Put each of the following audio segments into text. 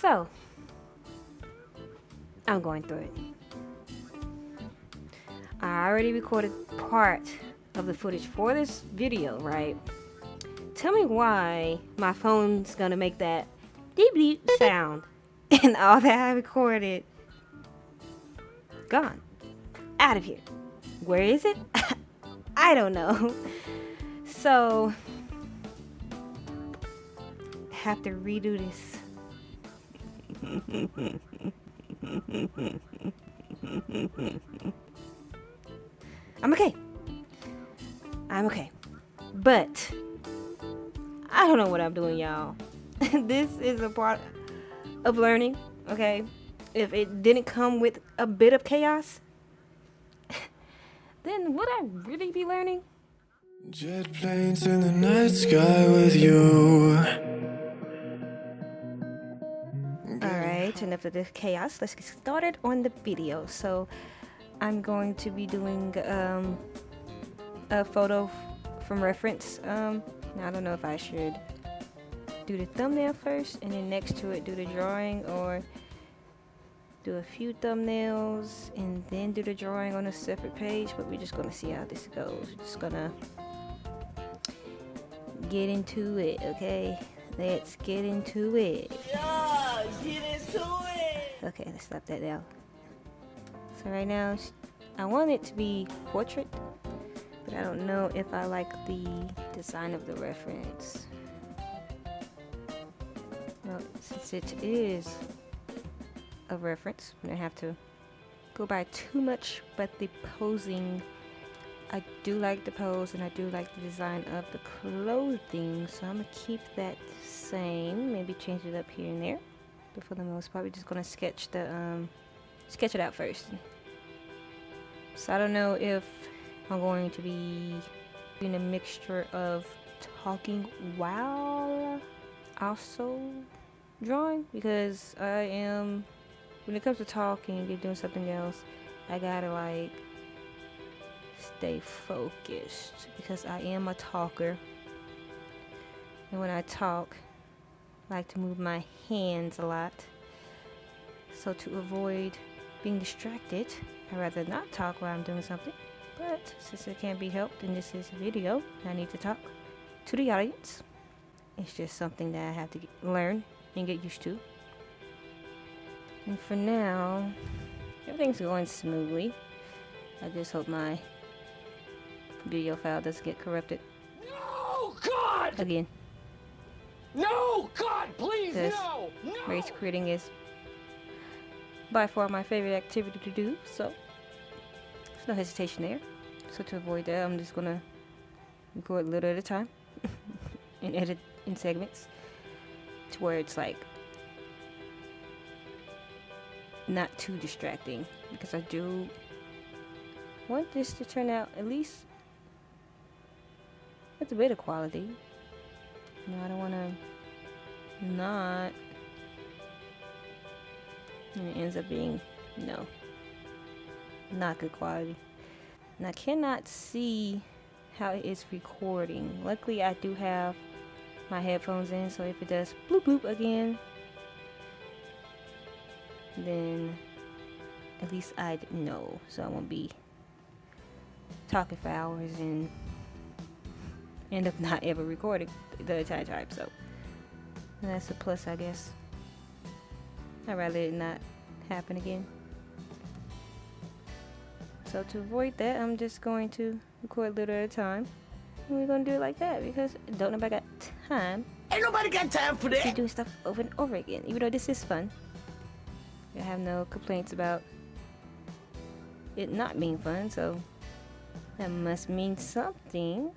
So, I'm going through it. I already recorded part of the footage for this video, right? Tell me why my phone's gonna make that beep beep sound and all that I recorded gone. Out of here. Where is it? I don't know. So, have to redo this. I'm okay. I'm okay. But I don't know what I'm doing, y'all. This is a part of learning, okay? If it didn't come with a bit of chaos, then would I really be learning? Jet planes in the night sky with you. Alright, enough of this chaos. Let's get started on the video. So I'm going to be doing a photo from reference. I don't know if I should do the thumbnail first and then next to it do the drawing, or do a few thumbnails and then do the drawing on a separate page, but we're just gonna see how this goes. We're just gonna get into it, okay? Let's get into it. Yeah, get into it. Okay, let's stop that now. So right now, I want it to be portrait, but I don't know if I like the design of the reference. Well, since it is a reference, I'm gonna have to go by too much, but the posing, I do like the pose and I do like the design of the clothing, so I'm gonna keep that same, maybe change it up here and there, but for the most part we're just gonna sketch it out first. So I don't know if I'm going to be doing a mixture of talking while also drawing, because I am, when it comes to talking and doing something else, I gotta like stay focused, because I am a talker, and when I talk I like to move my hands a lot. So to avoid being distracted, I'd rather not talk while I'm doing something, but since it can't be helped and this is a video, I need to talk to the audience. It's just something that I have to learn and get used to. And for now, everything's going smoothly. I just hope my video file doesn't get corrupted No, God! again. No, God, please, This no! No! race creating is by far my favorite activity to do, so there's no hesitation there. So to avoid that, I'm just gonna record a little at a time and edit in segments to where it's like not too distracting, because I do want this to turn out at least with a bit of quality. You know, I don't want to not, and it ends up being, no, not good quality. And I cannot see how it is recording. Luckily I do have my headphones in, so if it does bloop bloop again, then at least I know, so I won't be talking for hours and end up not ever recording the entire time. So that's a plus, I guess. I'd rather it not happen again. So to avoid that, I'm just going to record a little at a time, and we're gonna do it like that, because don't nobody got time Ain't nobody got time for to that. do stuff over and over again. Even though this is fun, I have no complaints about it not being fun, so that must mean something.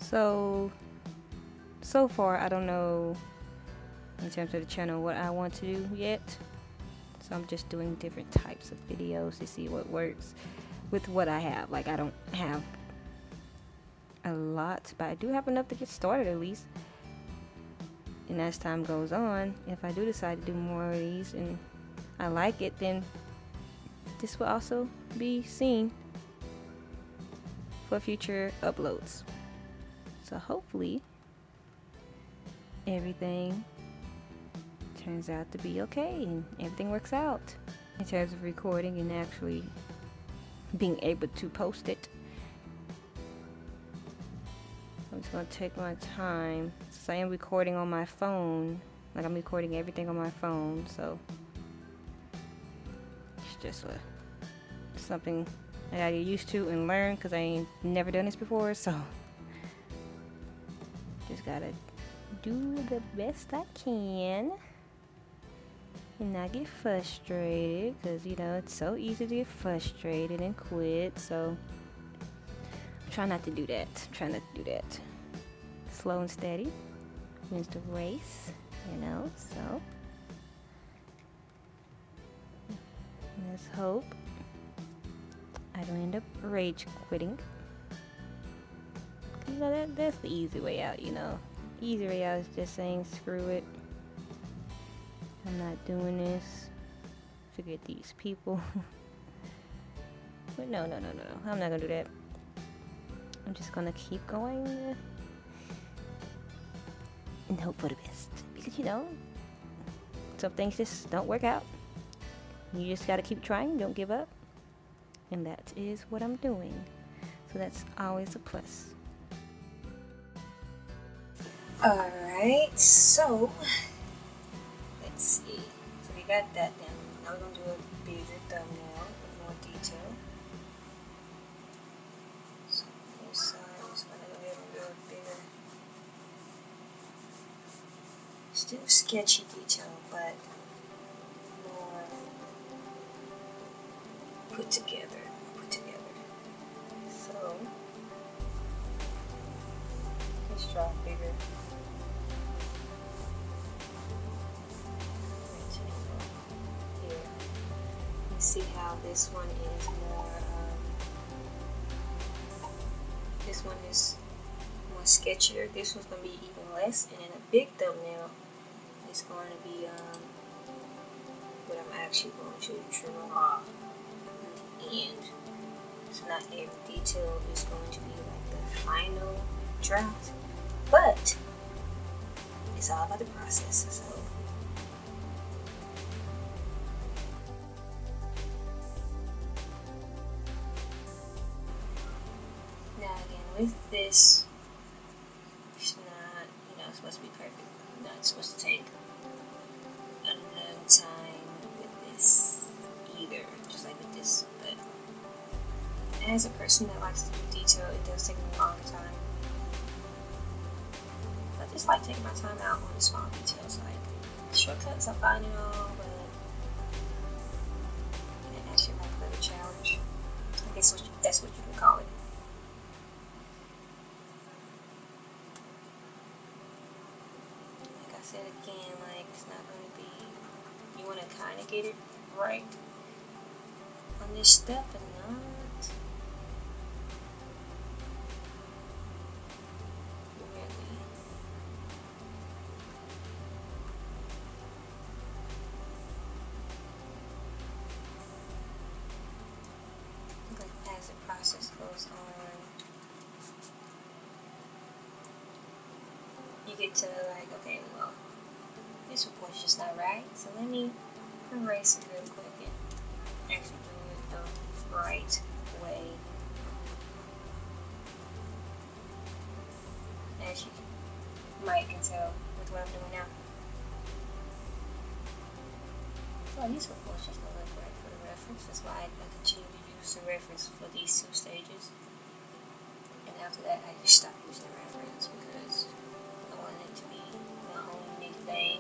So far I don't know in terms of the channel what I want to do yet, so I'm just doing different types of videos to see what works with what I have. Like, I don't have a lot, but I do have enough to get started at least, and as time goes on, if I do decide to do more of these and I like it, then this will also be seen for future uploads. So hopefully everything turns out to be okay and everything works out in terms of recording and actually being able to post it. I'm just gonna take my time. So I am recording on my phone, like I'm recording everything on my phone, so it's just something I gotta get used to and learn because I ain't never done this before, so just gotta do the best I can and not get frustrated, because you know it's so easy to get frustrated and quit. So try not to do that. Slow and steady wins the race, you know. So let's hope I don't end up rage quitting. You know, that's the easy way out, you know. Easy way out is just saying screw it. I'm not doing this. Forget these people. But no. I'm not gonna do that. I'm just gonna keep going and hope for the best. Because you know, some things just don't work out. You just gotta keep trying, don't give up. And that is what I'm doing. So that's always a plus. Alright, so let's see. So we got that down. Now we're gonna do a bigger thumbnail with more detail. So both sides, I'm gonna go ahead and do a bigger, still sketchy detail, but more put together. So let's draw bigger. Here. You see how this one is more. This one is more sketchier. This one's gonna be even less, and then a big thumbnail is going to be what I'm actually going to draw at the end. So not every detail is going to be like the final draft, but it's all about the process. So now again, with this, it's not, you know, supposed to be perfect. Not supposed to take a long time with this either, just like with this. But as a person that likes to do detail, it does take me a long time. But I just like taking my time out on the small details. Like shortcuts, I'm fine and all, but it actually like a little challenge. I guess that's what you can call it. Like I said again, like it's not going to be. You want to kind of get it right on this step and not. As the process goes on, you get to like, okay, well, this report's just not right, so let me erase it real quick and actually do it the right way. As you might can tell with what I'm doing now. So these reports just don't look right for the reference. That's why I continue to use the reference for these two stages. And after that, I just stopped using the reference because I wanted it to be my own unique thing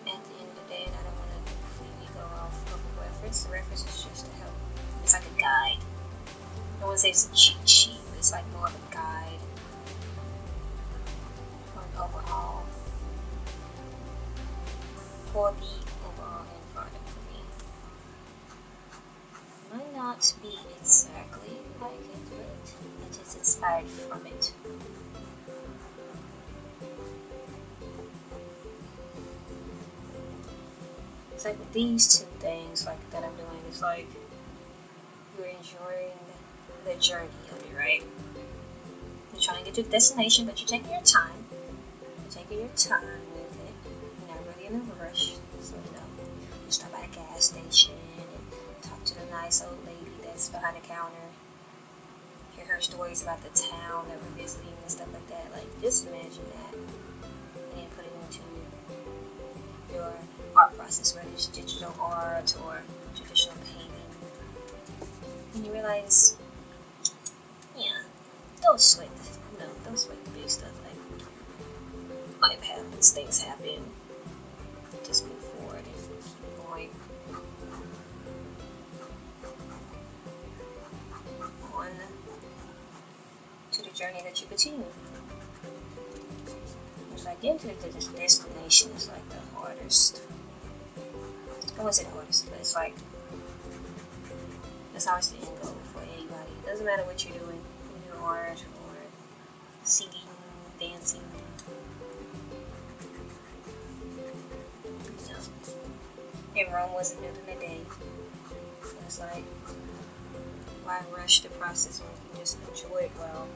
at the end of the day, and I don't want to completely go off of the reference. The reference is just to help. It's like a guide. I wouldn't say it's a cheat sheet, but it's like more of a guide for an overall, for the overall end product for me. Might not be exactly like it, but it is inspired from it. It's like with these two things like that I'm doing, it's like you're enjoying the journey of it, right? You're trying to get to the destination, but you're taking your time. You're taking your time with it. You're not really really in a rush. So, you know, you stop by a gas station and talk to the nice old lady that's behind the counter. Hear her stories about the town that we're visiting and stuff like that. Like, just imagine that. And then put it into your art process, whether it's digital art or traditional painting. And you realize, yeah, don't sweat the big stuff. Like, life happens, things happen. Just move forward and keep going on to the journey that you continue. It's like getting to the destination is like the hardest. I wouldn't say the hardest, but it's like that's always the end goal for anybody. It doesn't matter what you're doing, in your art or singing, dancing. You know, and Rome wasn't built in a day. So it's like, why rush the process when you can just enjoy it while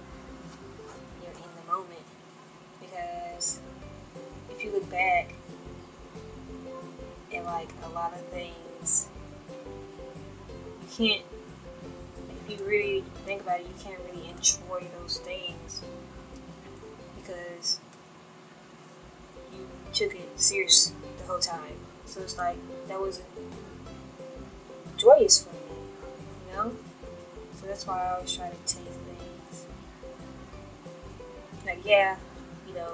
you're in the moment? Because if you look back at like a lot of things, you can't, if you really think about it, you can't really enjoy those things because you took it serious the whole time. So it's like, that wasn't joyous for me, you know? So that's why I always try to take things like, yeah, you know,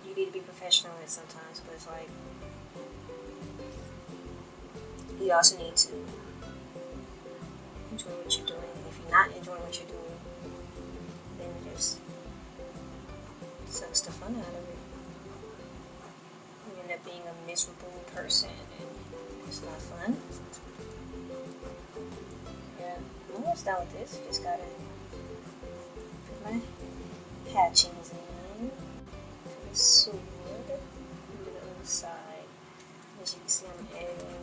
you need to be professional in it sometimes, but it's like, you also need to enjoy what you're doing. If you're not enjoying what you're doing, then it just sucks the fun out of it. You end up being a miserable person, and it's not fun. Yeah, I'm almost done with this. Just gotta put my hatchings in for the sword and do the other side. As you can see, I'm editing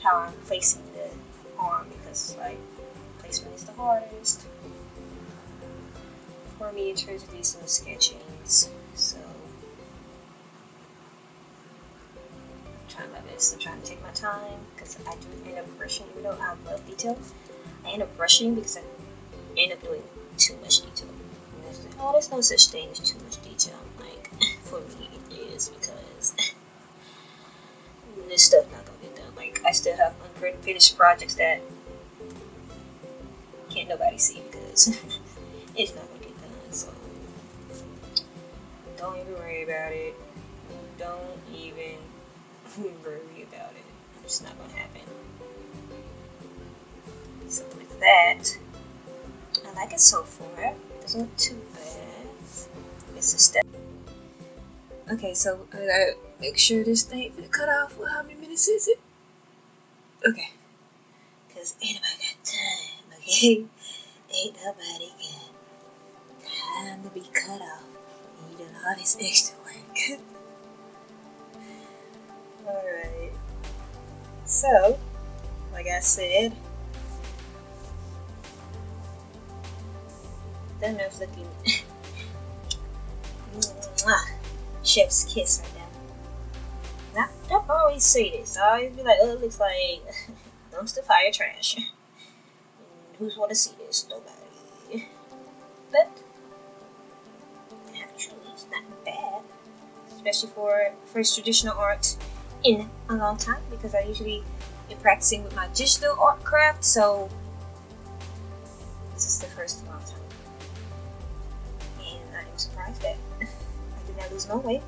how I'm placing the arm because, like, placement is the hardest for me in terms of these little sketchings. So, I'm trying my best. I'm trying to take my time because I do end up rushing, even though I love detail. I end up rushing because I end up doing too much detail. And there's no such thing as too much detail. Like, for me, it is because this stuff not gonna get done. Like, I still have unfinished projects that can't nobody see because it's not gonna get done. So don't even worry about it. Don't even worry about it. It's not gonna happen. So with that, I like it so far. Doesn't look too bad. It's a step. Okay, so I gotta make sure this thing is cut off. Well, how many minutes is it? Okay. Because ain't nobody got time, okay? Ain't nobody got time to be cut off. And you done all this extra work. Alright. So, like I said, that nerve's looking chef's kiss right now. Don't always say this. I always be like, oh, it looks like dumpster fire trash. And who's want to see this? Nobody. But actually, it's not bad, especially for first traditional art in a long time because I usually been practicing with my digital art craft. So this is the first long time, and I am surprised that I did not lose no weight.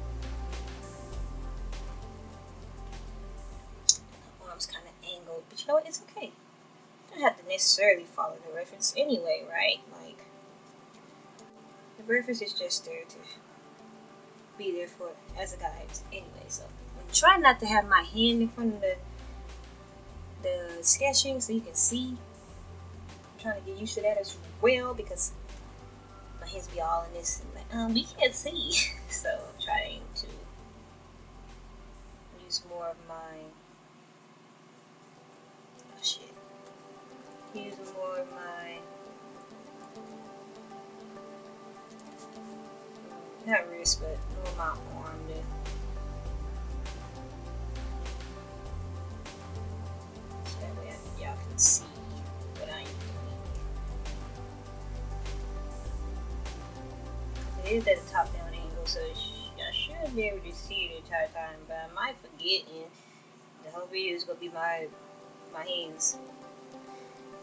My arm's kind of angled, but you know what? It's okay. You don't have to necessarily follow the reference anyway, right? Like, the reference is just there to be there for as a guide anyway. So I'm trying not to have my hand in front of the sketching so you can see. I'm trying to get used to that as well because my hands be all in this and like, we can't see. So I'm trying to use more of my use more of my not wrist, but on my arm there. So that way y'all can see what I am doing. It is at a top down angle, so I should be able to see it the entire time, but I might forget, and the whole video is gonna be my hands.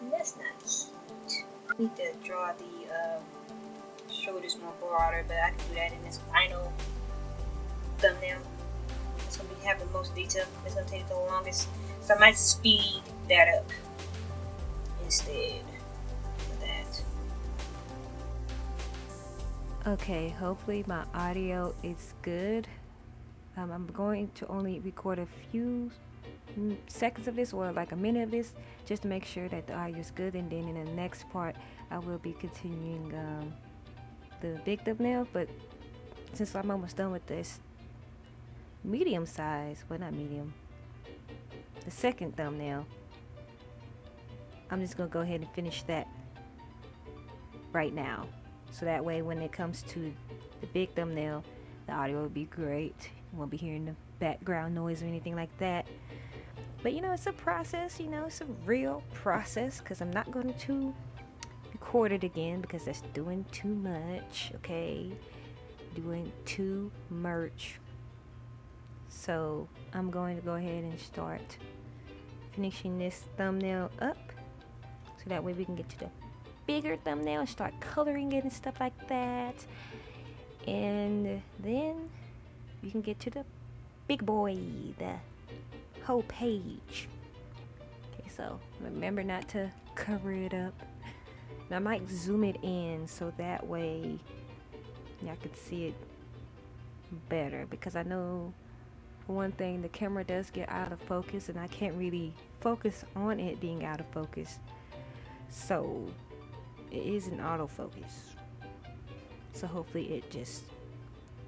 And that's not cute. I need to draw the shoulders more broader, but I can do that in this final thumbnail. It's gonna be having the most detail. It's gonna take the longest, so I might speed that up instead of that. Okay, hopefully my audio is good. I'm going to only record a few seconds of this, or like a minute of this, just to make sure that the audio is good, and then in the next part I will be continuing the big thumbnail. But since I'm almost done with this medium size, well, not medium, the second thumbnail, I'm just gonna go ahead and finish that right now, so that way when it comes to the big thumbnail, the audio will be great. You won't be hearing the background noise or anything like that. But you know, it's a process, you know, it's a real process, because I'm not going to record it again because that's doing too much, okay? Doing too much. So I'm going to go ahead and start finishing this thumbnail up, so that way we can get to the bigger thumbnail and start coloring it and stuff like that. And then you can get to the big boy, the whole page. Okay, so remember not to cover it up. And I might zoom it in so that way y'all can see it better, because I know for one thing the camera does get out of focus and I can't really focus on it being out of focus, so it is in autofocus. So hopefully it just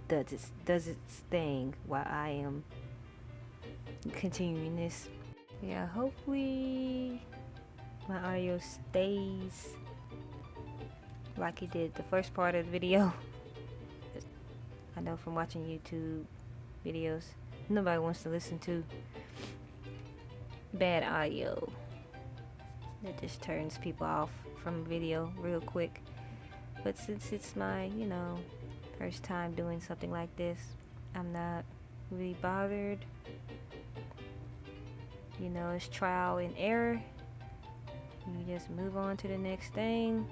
does its thing while I am continuing this. Yeah, hopefully my audio stays like it did the first part of the video. I know from watching YouTube videos, nobody wants to listen to bad audio. It just turns people off from a video real quick. But since it's my, you know, first time doing something like this, I'm not really bothered. You know, it's trial and error. You just move on to the next thing,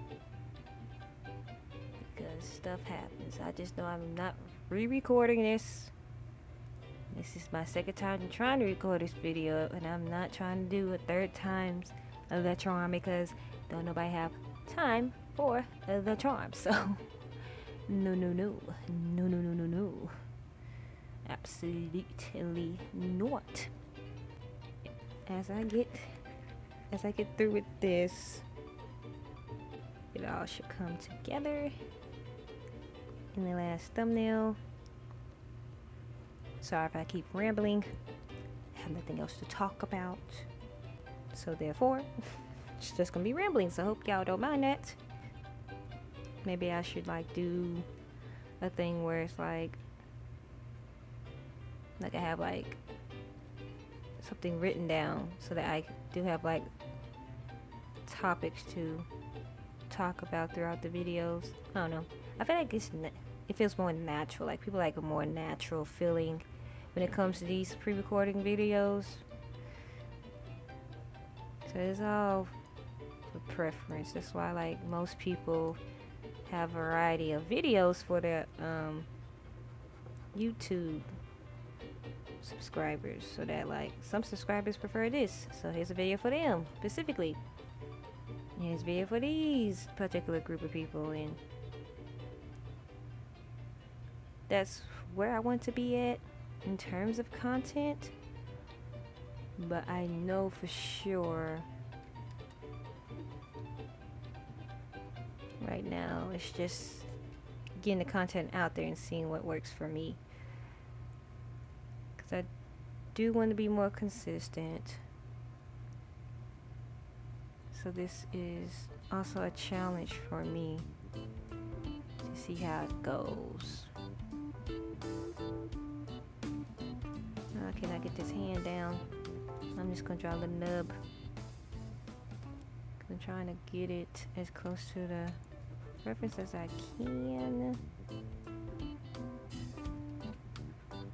because stuff happens. I just know I'm not re-recording this. This is my second time trying to record this video, and I'm not trying to do a third time of the charm, because don't nobody have time for the charm. So no, absolutely not. As I get through with this, it all should come together in the last thumbnail. Sorry if I keep rambling. I have nothing else to talk about, so therefore it's just gonna be rambling. So I hope y'all don't mind that. Maybe I should like do a thing where it's like I have like something written down, so that I do have like topics to talk about throughout the videos. I don't know. I feel like it feels more natural. Like people like a more natural feeling when it comes to these pre-recording videos. So it's all for preference. That's why like most people have a variety of videos for their YouTube subscribers, so that like some subscribers prefer this, so here's a video for them specifically, here's a video for these particular group of people, and that's where I want to be at in terms of content. But I know for sure right now it's just getting the content out there and seeing what works for me, because I do want to be more consistent. So this is also a challenge for me to see how it goes. I cannot get this hand down. I'm just gonna draw the nub. I'm trying to get it as close to the reference as I can.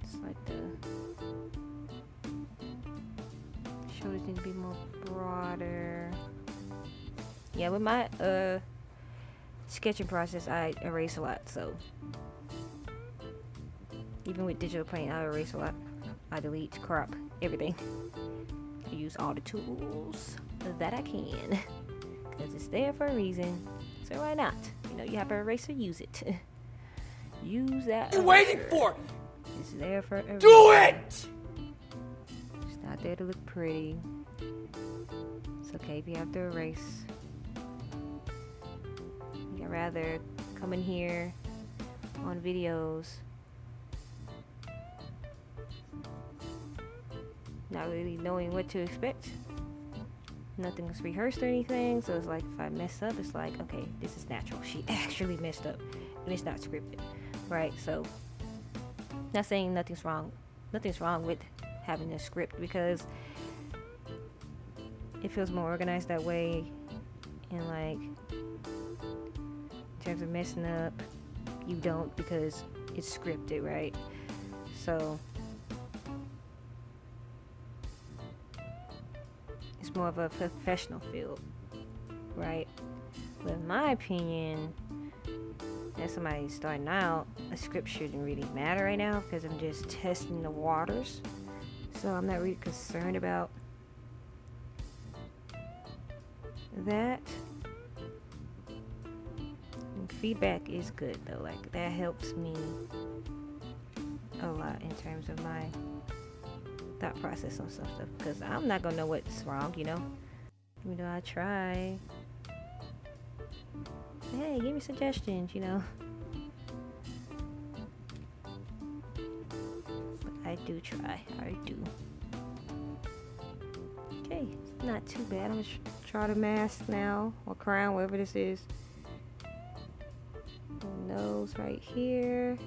It's like the shoulders need to be more broader. Yeah, with my sketching process, I erase a lot, so even with digital paint, I erase a lot. I delete, crop, everything. I use all the tools that I can, because it's there for a reason, so why not? You know, you have an eraser, use it. Use that. What are you waiting for? It's there for a reason. Do it! It's not there to look pretty. It's okay if you have to erase. I'd rather come in here on videos not really knowing what to expect. Nothing's rehearsed or anything, so it's like if I mess up, it's like, okay, this is natural. She actually messed up, and it's not scripted, right? So, not saying nothing's wrong with having a script, because it feels more organized that way, and like in terms of messing up, you don't, because it's scripted, right? So it's more of a professional field, right? But in my opinion, as somebody starting out, a script shouldn't really matter right now, because I'm just testing the waters. So I'm not really concerned about that. And feedback is good though, like that helps me a lot in terms of my thought process on some stuff, because I'm not gonna know what's wrong, you know, even though I try. Hey, give me suggestions, you know. But I do try, I do. Okay, it's not too bad. I'm gonna try the mask now, or crown, whatever this is. The nose right here.